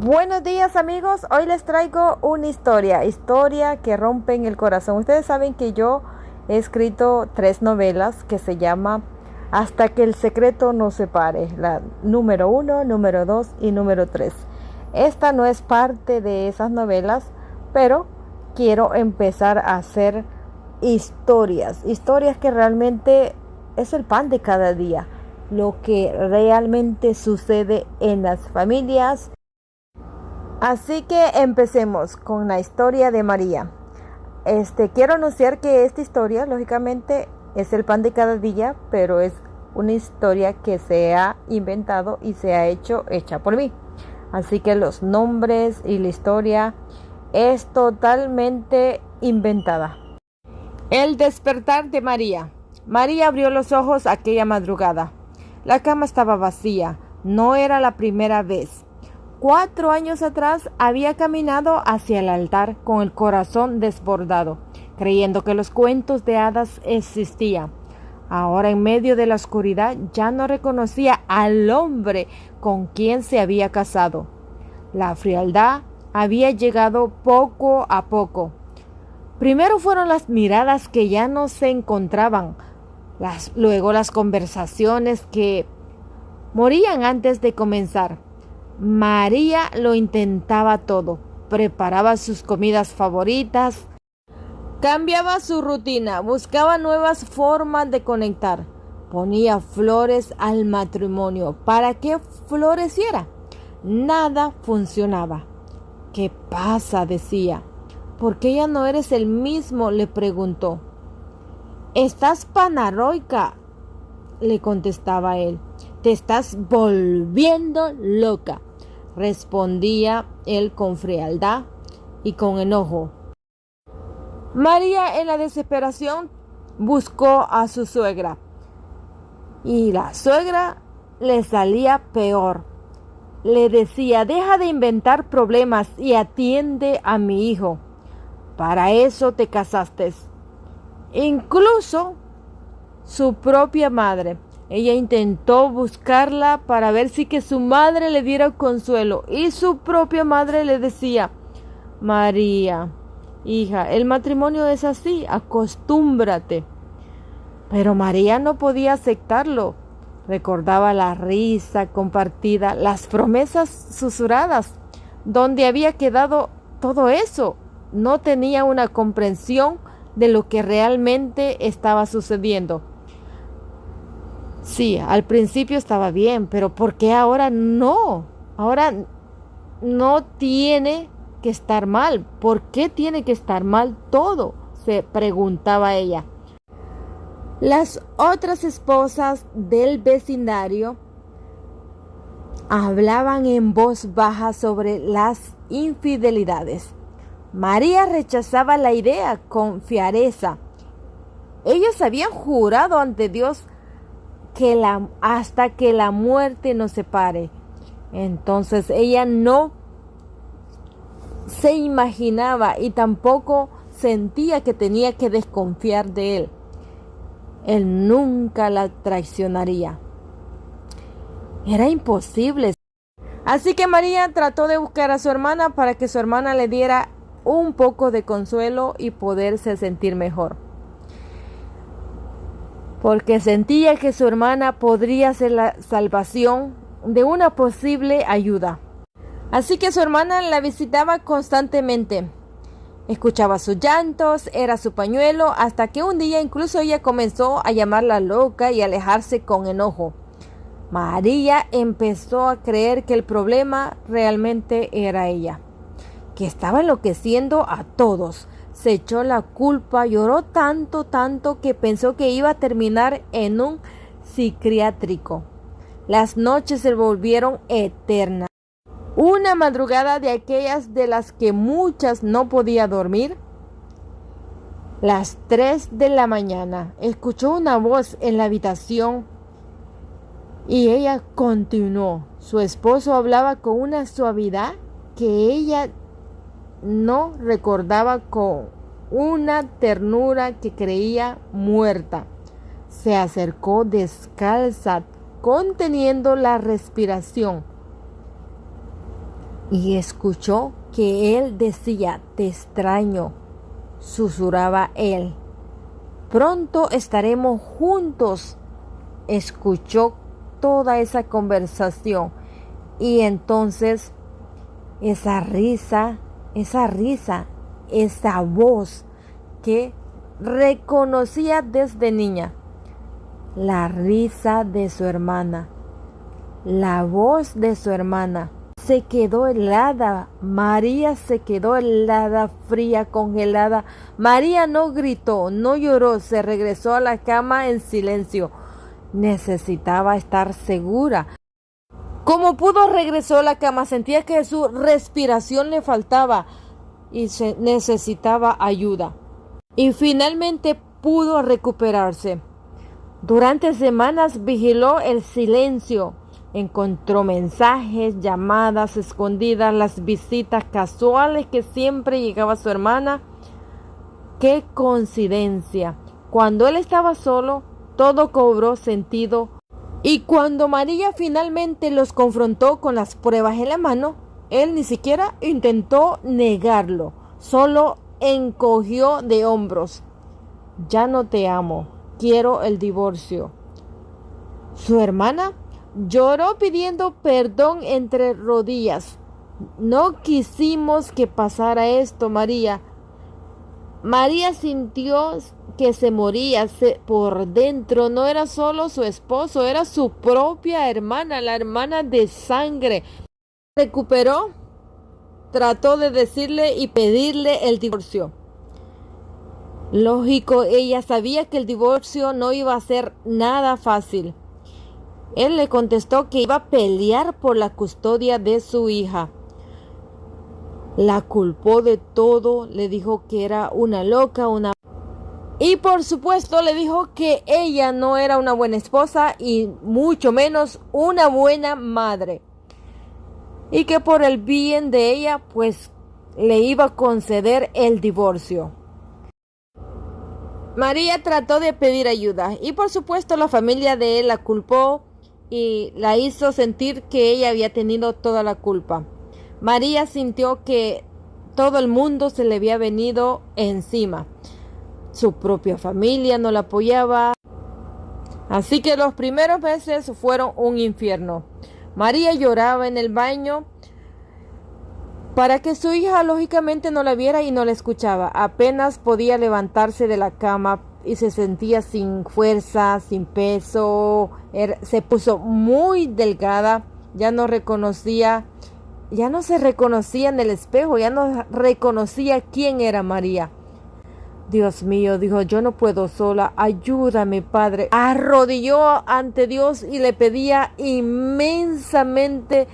Buenos días amigos, hoy les traigo una historia que rompe en el corazón. Ustedes saben que yo he escrito 3 novelas que se llama Hasta que el secreto nos separe, la número 1, número 2 y número 3. Esta no es parte de esas novelas, pero quiero empezar a hacer historias que realmente es el pan de cada día, lo que realmente sucede en las familias. Así que empecemos con la historia de María. Quiero anunciar que esta historia, lógicamente, es el pan de cada día, pero es una historia que se ha inventado y se ha hecha por mí. Así que los nombres y la historia es totalmente inventada. El despertar de María. María abrió los ojos aquella madrugada. La cama estaba vacía. No era la primera vez. 4 años atrás había caminado hacia el altar con el corazón desbordado, creyendo que los cuentos de hadas existían. Ahora, en medio de la oscuridad, ya no reconocía al hombre con quien se había casado. La frialdad había llegado poco a poco. Primero fueron las miradas que ya no se encontraban, luego las conversaciones que morían antes de comenzar. María lo intentaba todo, preparaba sus comidas favoritas, cambiaba su rutina, buscaba nuevas formas de conectar, ponía flores al matrimonio para que floreciera. Nada funcionaba. ¿Qué pasa?, decía. ¿Por qué ya no eres el mismo?, le preguntó. Estás paranoica, le contestaba él. Te estás volviendo loca, respondía él con frialdad y con enojo. María, en la desesperación, buscó a su suegra, y la suegra le salía peor. Le decía: deja de inventar problemas y atiende a mi hijo. Para eso te casaste. Incluso su propia madre. Ella intentó buscarla para ver si que su madre le diera consuelo, y su propia madre le decía: María, hija, el matrimonio es así, acostúmbrate. Pero María no podía aceptarlo. Recordaba la risa compartida, las promesas susurradas. ¿Dónde había quedado todo eso? No tenía una comprensión de lo que realmente estaba sucediendo. Sí, al principio estaba bien, pero ¿por qué ahora no? Ahora no tiene que estar mal. ¿Por qué tiene que estar mal todo?, se preguntaba ella. Las otras esposas del vecindario hablaban en voz baja sobre las infidelidades. María rechazaba la idea con fiereza. Ellos habían jurado ante Dios hasta que la muerte nos separe. Entonces ella no se imaginaba y tampoco sentía que tenía que desconfiar de él. Él nunca la traicionaría. Era imposible. Así que María trató de buscar a su hermana para que su hermana le diera un poco de consuelo y poderse sentir mejor, porque sentía que su hermana podría ser la salvación de una posible ayuda. Así que su hermana la visitaba constantemente. Escuchaba sus llantos, era su pañuelo, hasta que un día incluso ella comenzó a llamarla loca y alejarse con enojo. María empezó a creer que el problema realmente era ella, que estaba enloqueciendo a todos. Se echó la culpa, lloró tanto que pensó que iba a terminar en un psiquiátrico. Las noches se volvieron eternas. Una madrugada de aquellas de las que muchas no podía dormir. Las 3 de la mañana escuchó una voz en la habitación y ella continuó. Su esposo hablaba con una suavidad que ella no recordaba, con una ternura que creía muerta. Se acercó descalza, conteniendo la respiración. y escuchó que él decía: te extraño, susurraba él. Pronto estaremos juntos. Escuchó toda esa conversación y entonces esa risa, esa voz que reconocía desde niña, la risa de su hermana, la voz de su hermana. Se quedó helada. María se quedó helada, fría, congelada. María no gritó, no lloró, se regresó a la cama en silencio. Necesitaba estar segura. Como pudo, regresó a la cama. Sentía que su respiración le faltaba y necesitaba ayuda. Y finalmente pudo recuperarse. Durante semanas vigiló el silencio. Encontró mensajes, llamadas escondidas, las visitas casuales que siempre llegaba su hermana. ¡Qué coincidencia! Cuando él estaba solo, todo cobró sentido. Y cuando María finalmente los confrontó con las pruebas en la mano, él ni siquiera intentó negarlo, solo encogió de hombros. Ya no te amo, quiero el divorcio. Su hermana lloró pidiendo perdón entre rodillas. No quisimos que pasara esto, María. María sintió que se moría por dentro. No era solo su esposo, era su propia hermana, la hermana de sangre. Recuperó, trató de decirle y pedirle el divorcio. Lógico, ella sabía que el divorcio no iba a ser nada fácil. Él le contestó que iba a pelear por la custodia de su hija. La culpó de todo, le dijo que era una loca, y por supuesto le dijo que ella no era una buena esposa y mucho menos una buena madre. Y que por el bien de ella, pues le iba a conceder el divorcio. María trató de pedir ayuda y por supuesto la familia de él la culpó y la hizo sentir que ella había tenido toda la culpa. María sintió que todo el mundo se le había venido encima. Su propia familia no la apoyaba. Así que los primeros meses fueron un infierno. María lloraba en el baño para que su hija lógicamente no la viera y no la escuchaba. Apenas podía levantarse de la cama y se sentía sin fuerza, sin peso. Se puso muy delgada, ya no se reconocía en el espejo, ya no reconocía quién era María. Dios mío, dijo, yo no puedo sola, ayúdame, Padre. Arrodilló ante Dios y le pedía inmensamente,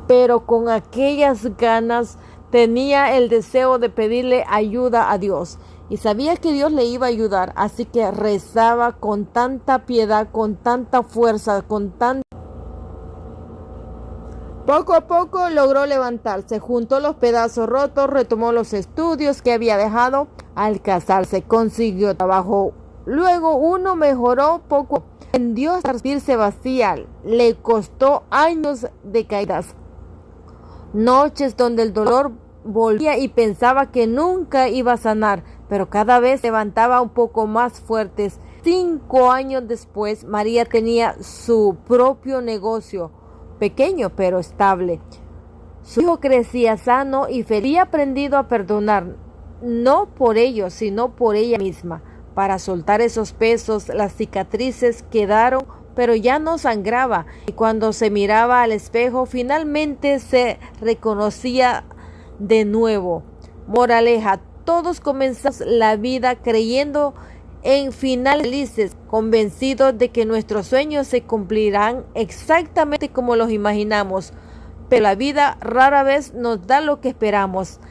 pero con aquellas ganas tenía el deseo de pedirle ayuda a Dios. Y sabía que Dios le iba a ayudar, así que rezaba con tanta piedad, con tanta fuerza, Poco a poco logró levantarse, juntó los pedazos rotos, retomó los estudios que había dejado. Al casarse consiguió trabajo. Luego uno mejoró poco. Aprendió a sentirse vacía. Le costó años de caídas. Noches donde el dolor volvía y pensaba que nunca iba a sanar, pero cada vez se levantaba un poco más fuertes. 5 años después, María tenía su propio negocio. Pequeño pero estable. Su hijo crecía sano y feliz. Había aprendido a perdonar, no por ellos, sino por ella misma. Para soltar esos pesos, las cicatrices quedaron, pero ya no sangraba. Y cuando se miraba al espejo, finalmente se reconocía de nuevo. Moraleja, todos comenzamos la vida creyendo en finales felices, convencidos de que nuestros sueños se cumplirán exactamente como los imaginamos, pero la vida rara vez nos da lo que esperamos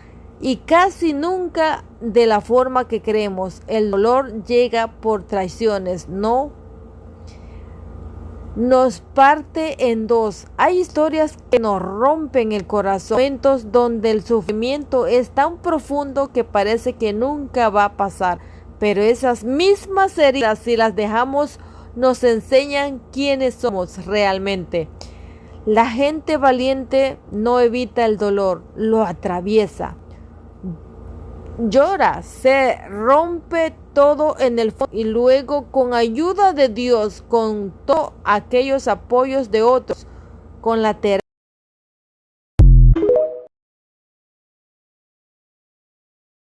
y casi nunca de la forma que creemos. El dolor llega por traiciones, no nos parte en dos. Hay historias que nos rompen el corazón, momentos donde el sufrimiento es tan profundo que parece que nunca va a pasar. Pero esas mismas heridas, si las dejamos, nos enseñan quiénes somos realmente. La gente valiente no evita el dolor, lo atraviesa. Llora, se rompe todo en el fondo y luego con ayuda de Dios, con todos aquellos apoyos de otros, con la terapia